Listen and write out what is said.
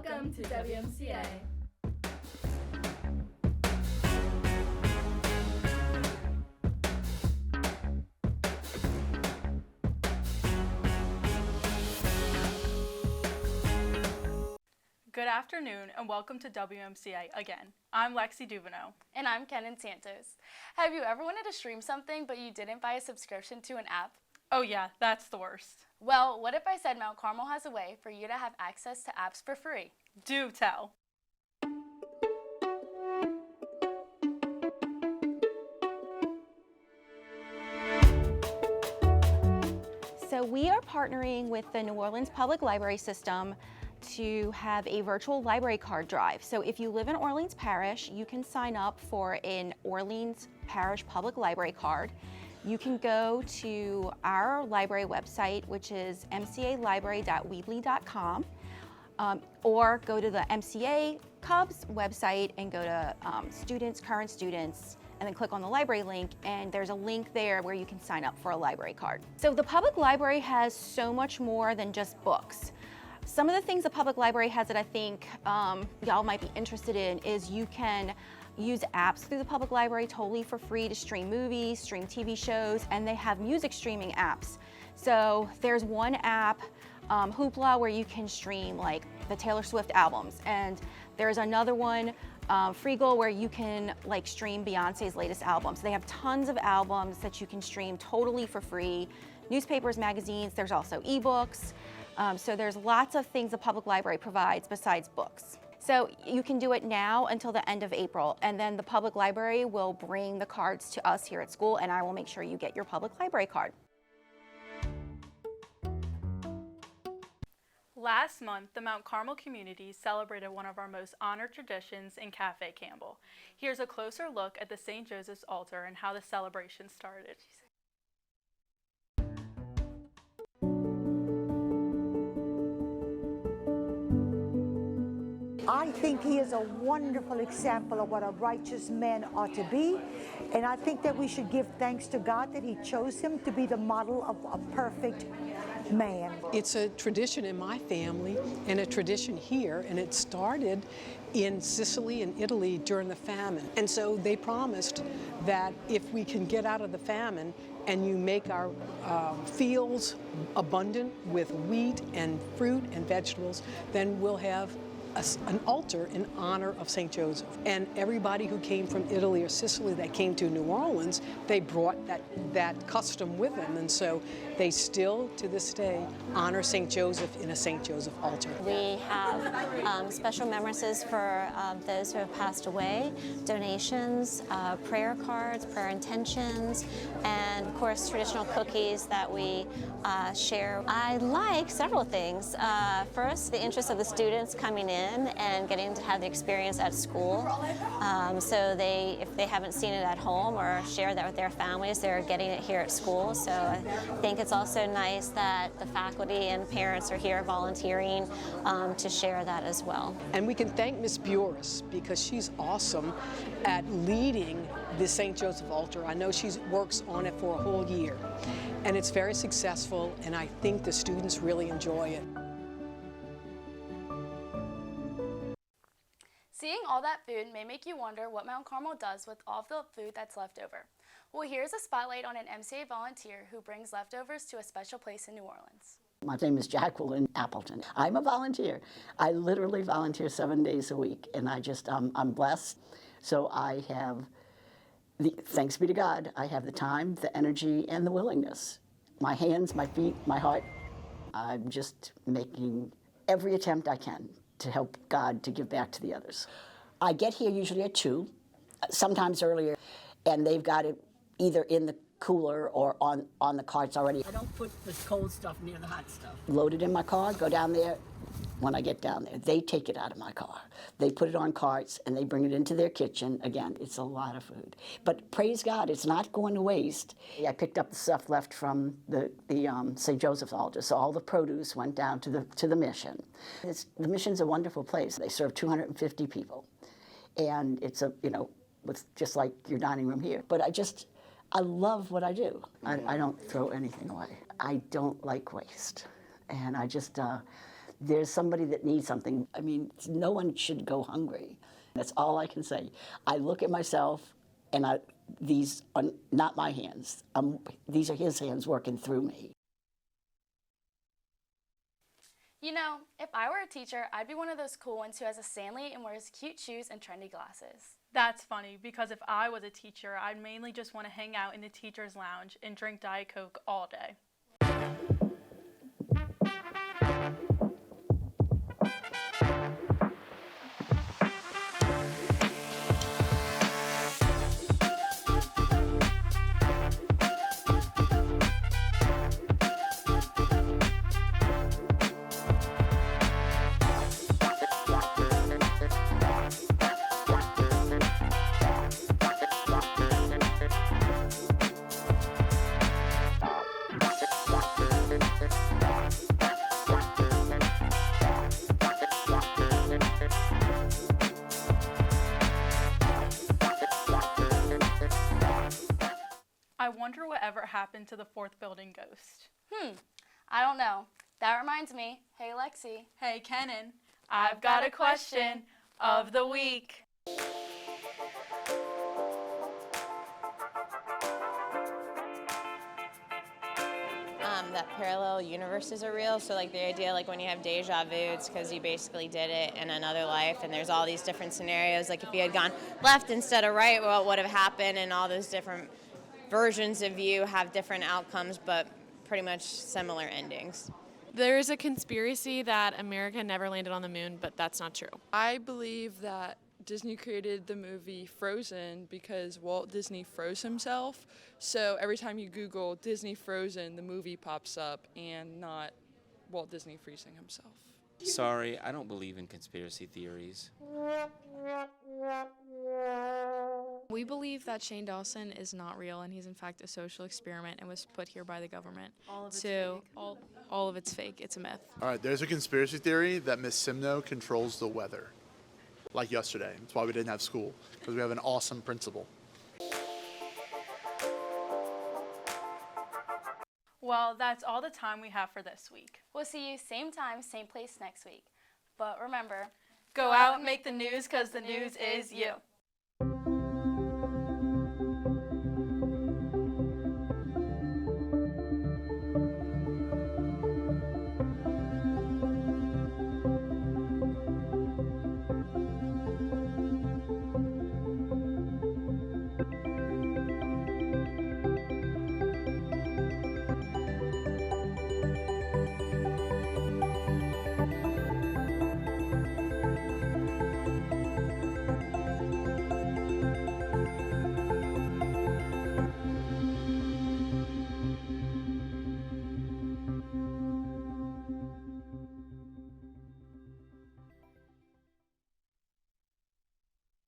Welcome to WMCA. Good afternoon and welcome to WMCA again. I'm Lexi Duvino. And I'm Kenan Santos. Have you ever wanted to stream something but you didn't buy a subscription to an app? Oh yeah, that's the worst. Well, what if I said Mount Carmel has a way for you to have access to apps for free? Do tell. So we are partnering with the New Orleans Public Library System to have a virtual library card drive. So if you live in Orleans Parish, you can sign up for an Orleans Parish Public Library card. You can go to our library website, which is mcalibrary.weebly.com, or go to the MCA Cubs website and go to students, current students, and then click on the library link, and there's a link there where you can sign up for a library card. So the public library has so much more than just books. Some of the things the public library has that I think y'all might be interested in is you can use apps through the public library totally for free to stream movies, stream TV shows, and they have music streaming apps. So there's one app, Hoopla, where you can stream like the Taylor Swift albums, and there's another one, Freegal, where you can like stream Beyonce's latest albums. They have tons of albums that you can stream totally for free. Newspapers, magazines, there's also ebooks. So there's lots of things the public library provides besides books. So you can do it now until the end of April, and then the public library will bring the cards to us here at school, and I will make sure you get your public library card. Last month, the Mount Carmel community celebrated one of our most honored traditions in Cafe Campbell. Here's a closer look at the St. Joseph's altar and how the celebration started. I think he is a wonderful example of what a righteous man ought to be, and I think that we should give thanks to God that he chose him to be the model of a perfect man. It's a tradition in my family and a tradition here, and it started in Sicily and Italy during the famine. And so they promised that if we can get out of the famine and you make our fields abundant with wheat and fruit and vegetables, then we'll have an altar in honor of St. Joseph. And everybody who came from Italy or Sicily that came to New Orleans, they brought that custom with them. And so they still, to this day, honor St. Joseph in a St. Joseph altar. We have special remembrances for those who have passed away, donations, prayer cards, prayer intentions, and of course traditional cookies that we share. I like several things. First, the interest of the students coming in and getting to have the experience at school. So if they haven't seen it at home or share that with their families, they're getting it here at school. So I think it's also nice that the faculty and parents are here volunteering to share that as well. And we can thank Miss Buras because she's awesome at leading the St. Joseph altar. I know she works on it for a whole year, and it's very successful, and I think the students really enjoy it. Seeing all that food may make you wonder what Mount Carmel does with all the food that's left over. Well, here's a spotlight on an MCA volunteer who brings leftovers to a special place in New Orleans. My name is Jacqueline Appleton. I'm a volunteer. I literally volunteer 7 days a week, and I'm blessed. So I have, thanks be to God, I have the time, the energy, and the willingness. My hands, my feet, my heart. I'm just making every attempt I can to help God to give back to the others. I get here usually at 2, sometimes earlier, and they've got it either in the cooler or on the carts already. I don't put the cold stuff near the hot stuff. Load it in my car, go down there. When I get down there, they take it out of my car. They put it on carts and they bring it into their kitchen. Again, it's a lot of food. But praise God, it's not going to waste. I picked up the stuff left from the St. Joseph's altar, so all the produce went down to the mission. The mission's a wonderful place. They serve 250 people. And it's with just like your dining room here. But I love what I do. I don't throw anything away. I don't like waste. And there's somebody that needs something. I mean, no one should go hungry. That's all I can say. I look at myself, and these are not my hands. These are his hands working through me. You know, if I were a teacher, I'd be one of those cool ones who has a Stanley and wears cute shoes and trendy glasses. That's funny, because if I was a teacher, I'd mainly just want to hang out in the teacher's lounge and drink Diet Coke all day. I wonder whatever happened to the fourth building ghost. I don't know. That reminds me. Hey, Lexi. Hey, Kenan, I've got a question of the week. That parallel universes are real. So like the idea, like when you have deja vu, it's because you basically did it in another life, and there's all these different scenarios. Like if you had gone left instead of right, what would have happened? And all those different versions of you have different outcomes, but pretty much similar endings. There is a conspiracy that America never landed on the moon, but that's not true. I believe that Disney created the movie Frozen because Walt Disney froze himself. So every time you Google Disney Frozen, the movie pops up and not Walt Disney freezing himself. Sorry, I don't believe in conspiracy theories. We believe that Shane Dawson is not real, and he's in fact a social experiment and was put here by the government. All of it's fake. It's a myth. All right, there's a conspiracy theory that Miss Simno controls the weather. Like yesterday. That's why we didn't have school, because we have an awesome principal. Well, that's all the time we have for this week. We'll see you same time, same place next week. But remember, Go out and make the news, because the news is you.